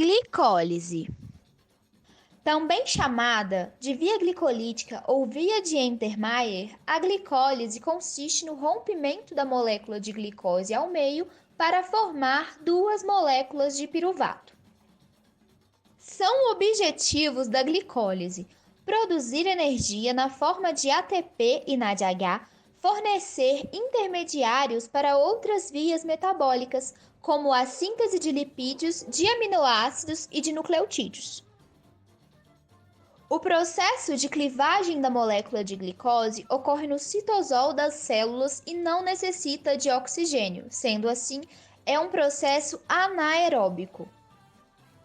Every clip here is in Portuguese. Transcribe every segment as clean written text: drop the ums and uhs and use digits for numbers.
Glicólise. Também chamada de via glicolítica ou via de Enter-Mayer, a glicólise consiste no rompimento da molécula de glicose ao meio para formar duas moléculas de piruvato. São objetivos da glicólise: produzir energia na forma de ATP e NADH, fornecer intermediários para outras vias metabólicas, como a síntese de lipídios, de aminoácidos e de nucleotídeos. O processo de clivagem da molécula de glicose ocorre no citosol das células e não necessita de oxigênio, sendo assim, é um processo anaeróbico.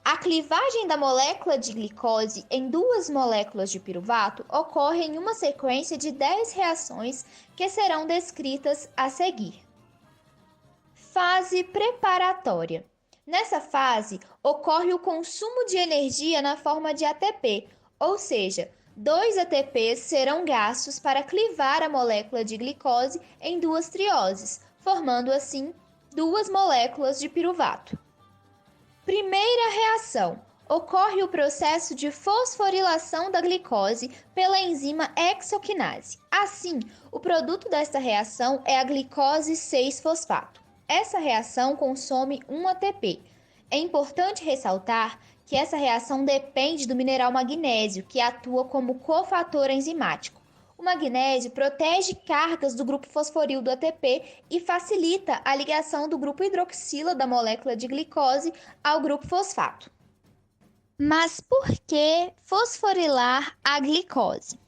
A clivagem da molécula de glicose em duas moléculas de piruvato ocorre em uma sequência de 10 reações que serão descritas a seguir. Fase preparatória. Nessa fase, ocorre o consumo de energia na forma de ATP, ou seja, 2 ATPs serão gastos para clivar a molécula de glicose em duas trioses, formando assim duas moléculas de piruvato. Primeira reação. Ocorre o processo de fosforilação da glicose pela enzima hexoquinase. Assim, o produto desta reação é a glicose 6-fosfato. Essa reação consome 1 ATP. É importante ressaltar que essa reação depende do mineral magnésio, que atua como cofator enzimático. O magnésio protege cargas do grupo fosforil do ATP e facilita a ligação do grupo hidroxila da molécula de glicose ao grupo fosfato. Mas por que fosforilar a glicose?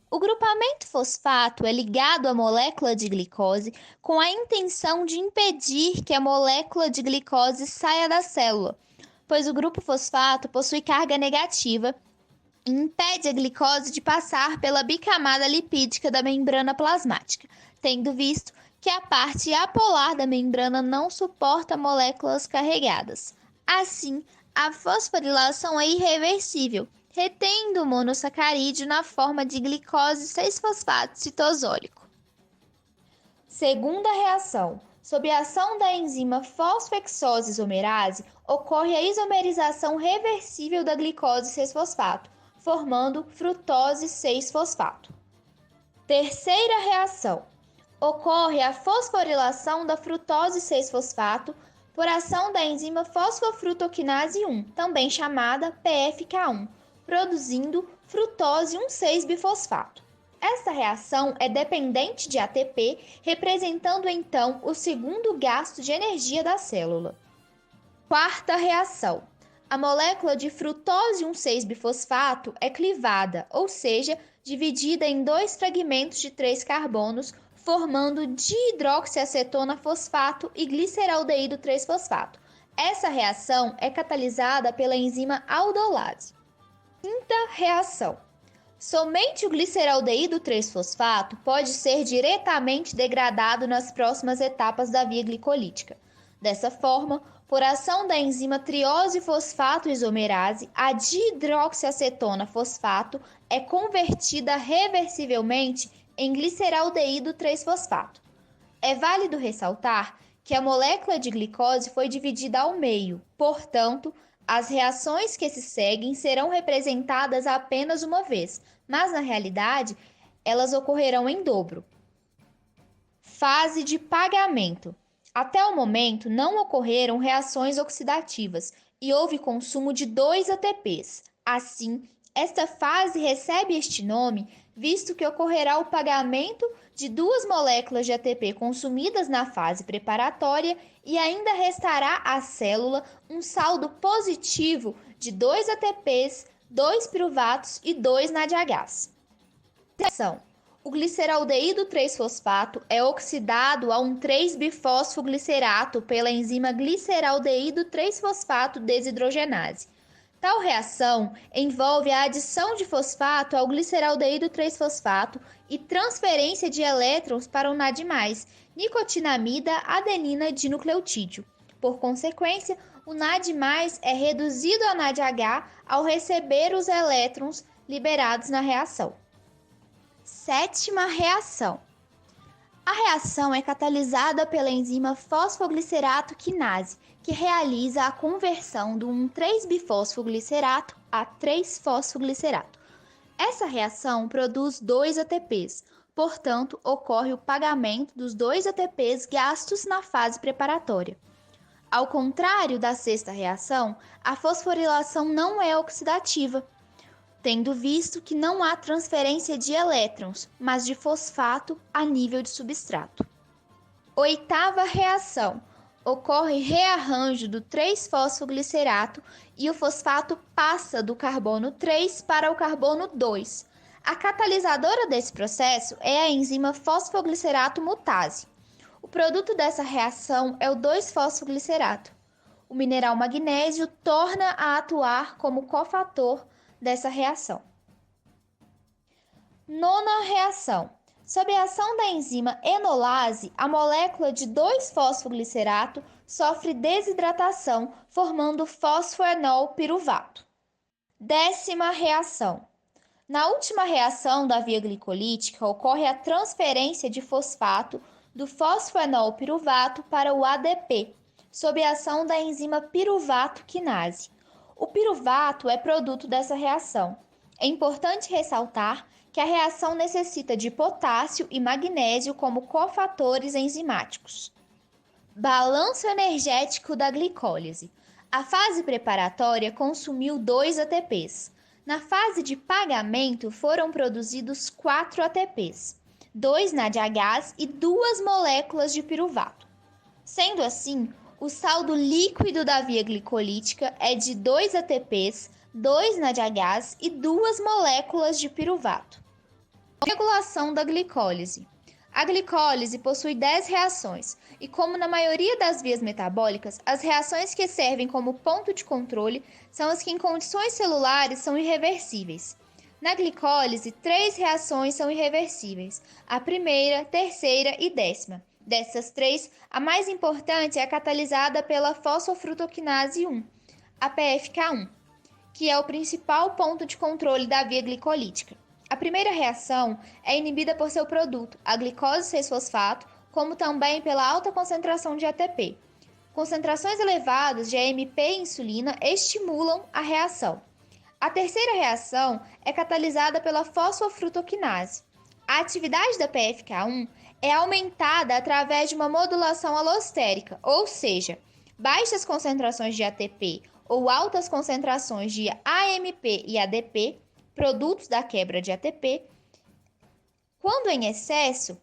O grupamento fosfato é ligado à molécula de glicose com a intenção de impedir que a molécula de glicose saia da célula, pois o grupo fosfato possui carga negativa e impede a glicose de passar pela bicamada lipídica da membrana plasmática, tendo visto que a parte apolar da membrana não suporta moléculas carregadas. Assim, a fosforilação é irreversível, retendo o monossacarídeo na forma de glicose 6-fosfato citosólico. Segunda reação. Sob a ação da enzima fosfohexose isomerase, ocorre a isomerização reversível da glicose 6-fosfato, formando frutose 6-fosfato. Terceira reação. Ocorre a fosforilação da frutose 6-fosfato por ação da enzima fosfofrutoquinase 1, também chamada PFK1, produzindo frutose 1,6-bifosfato. Esta reação é dependente de ATP, representando então o segundo gasto de energia da célula. Quarta reação. A molécula de frutose 1,6-bifosfato é clivada, ou seja, dividida em 2 fragmentos de 3 carbonos, formando dihidroxiacetona fosfato e gliceraldeído 3-fosfato. Essa reação é catalisada pela enzima aldolase. Quinta reação. Somente o gliceraldeído 3-fosfato pode ser diretamente degradado nas próximas etapas da via glicolítica. Dessa forma, por ação da enzima triose-fosfato isomerase, a dihidroxiacetona fosfato é convertida reversivelmente em gliceraldeído 3-fosfato. É válido ressaltar que a molécula de glicose foi dividida ao meio, portanto, as reações que se seguem serão representadas apenas uma vez, mas na realidade, elas ocorrerão em dobro. Fase de pagamento. Até o momento, não ocorreram reações oxidativas e houve consumo de 2 ATPs. Assim, esta fase recebe este nome, visto que ocorrerá o pagamento de 2 moléculas de ATP consumidas na fase preparatória e ainda restará à célula um saldo positivo de 2 ATPs, 2 piruvatos e 2 NADHs. O gliceraldeído 3-fosfato é oxidado a um 3-bifosfoglicerato pela enzima gliceraldeído 3-fosfato desidrogenase. Tal reação envolve a adição de fosfato ao gliceraldeído 3-fosfato e transferência de elétrons para o NAD+, nicotinamida adenina dinucleotídeo. Por consequência, o NAD+, é reduzido a NADH ao receber os elétrons liberados na reação. Sétima reação. A reação é catalisada pela enzima fosfoglicerato quinase, que realiza a conversão do 1,3-bifosfoglicerato a 3-fosfoglicerato. Essa reação produz 2 ATPs, portanto, ocorre o pagamento dos 2 ATPs gastos na fase preparatória. Ao contrário da sexta reação, a fosforilação não é oxidativa, tendo visto que não há transferência de elétrons, mas de fosfato a nível de substrato. Oitava reação. Ocorre rearranjo do 3-fosfoglicerato e o fosfato passa do carbono 3 para o carbono 2. A catalisadora desse processo é a enzima fosfoglicerato mutase. O produto dessa reação é o 2-fosfoglicerato. O mineral magnésio torna a atuar como cofator dessa reação. Nona reação. Sob a ação da enzima enolase, a molécula de 2-fosfoglicerato sofre desidratação, formando fosfoenol piruvato. Décima reação. Na última reação da via glicolítica, ocorre a transferência de fosfato do fosfoenol piruvato para o ADP, sob a ação da enzima piruvato quinase. O piruvato é produto dessa reação. É importante ressaltar que a reação necessita de potássio e magnésio como cofatores enzimáticos. Balanço energético da glicólise. A fase preparatória consumiu 2 ATPs. Na fase de pagamento foram produzidos 4 ATPs, 2 NADH e 2 moléculas de piruvato. Sendo assim, o saldo líquido da via glicolítica é de 2 ATPs, 2 NADH e 2 moléculas de piruvato. Regulação da glicólise. A glicólise possui 10 reações e, como na maioria das vias metabólicas, as reações que servem como ponto de controle são as que em condições celulares são irreversíveis. Na glicólise, 3 reações são irreversíveis, a primeira, terceira e 10ª. Dessas 3, a mais importante é a catalisada pela fosfofrutoquinase 1, a PFK1, que é o principal ponto de controle da via glicolítica. A primeira reação é inibida por seu produto, a glicose 6-fosfato, como também pela alta concentração de ATP. Concentrações elevadas de AMP e insulina estimulam a reação. A terceira reação é catalisada pela fosfofrutoquinase. A atividade da PFK1 é aumentada através de uma modulação alostérica, ou seja, baixas concentrações de ATP ou altas concentrações de AMP e ADP, produtos da quebra de ATP, quando em excesso,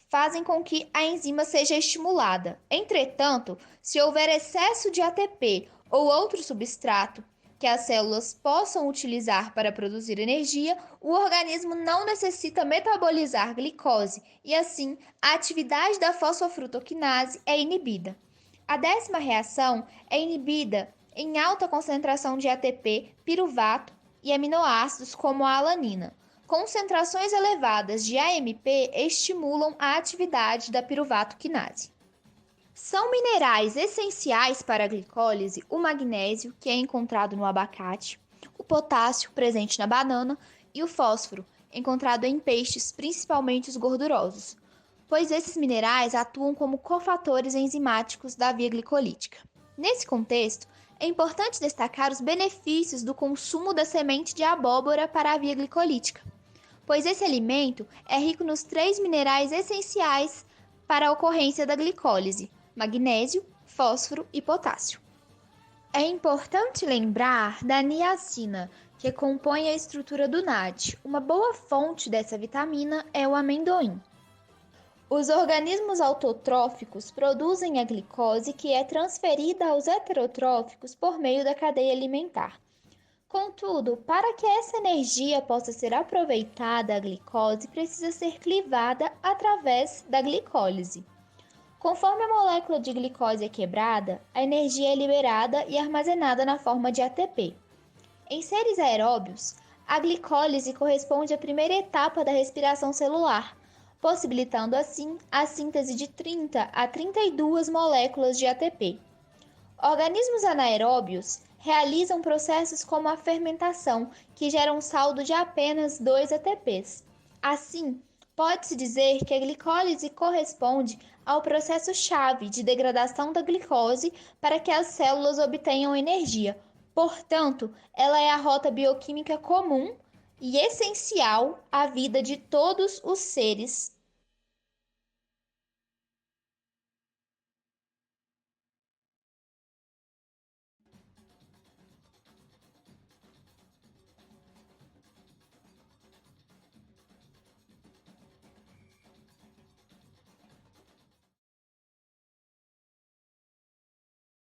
fazem com que a enzima seja estimulada. Entretanto, se houver excesso de ATP ou outro substrato que as células possam utilizar para produzir energia, o organismo não necessita metabolizar glicose e, assim, a atividade da fosfofrutoquinase é inibida. A 10ª reação é inibida em alta concentração de ATP, piruvato e aminoácidos como a alanina. Concentrações elevadas de AMP estimulam a atividade da piruvato quinase. São minerais essenciais para a glicólise o magnésio, que é encontrado no abacate, o potássio, presente na banana, e o fósforo, encontrado em peixes, principalmente os gordurosos, pois esses minerais atuam como cofatores enzimáticos da via glicolítica. Nesse contexto, é importante destacar os benefícios do consumo da semente de abóbora para a via glicolítica, pois esse alimento é rico nos 3 minerais essenciais para a ocorrência da glicólise: magnésio, fósforo e potássio. É importante lembrar da niacina, que compõe a estrutura do NAD. Uma boa fonte dessa vitamina é o amendoim. Os organismos autotróficos produzem a glicose, que é transferida aos heterotróficos por meio da cadeia alimentar. Contudo, para que essa energia possa ser aproveitada, a glicose precisa ser clivada através da glicólise. Conforme a molécula de glicose é quebrada, a energia é liberada e armazenada na forma de ATP. Em seres aeróbios, a glicólise corresponde à primeira etapa da respiração celular, possibilitando assim a síntese de 30 a 32 moléculas de ATP. Organismos anaeróbios realizam processos como a fermentação, que gera um saldo de apenas 2 ATPs. Assim, Pode-se dizer que a glicólise corresponde ao processo-chave de degradação da glicose para que as células obtenham energia. Portanto, ela é a rota bioquímica comum e essencial à vida de todos os seres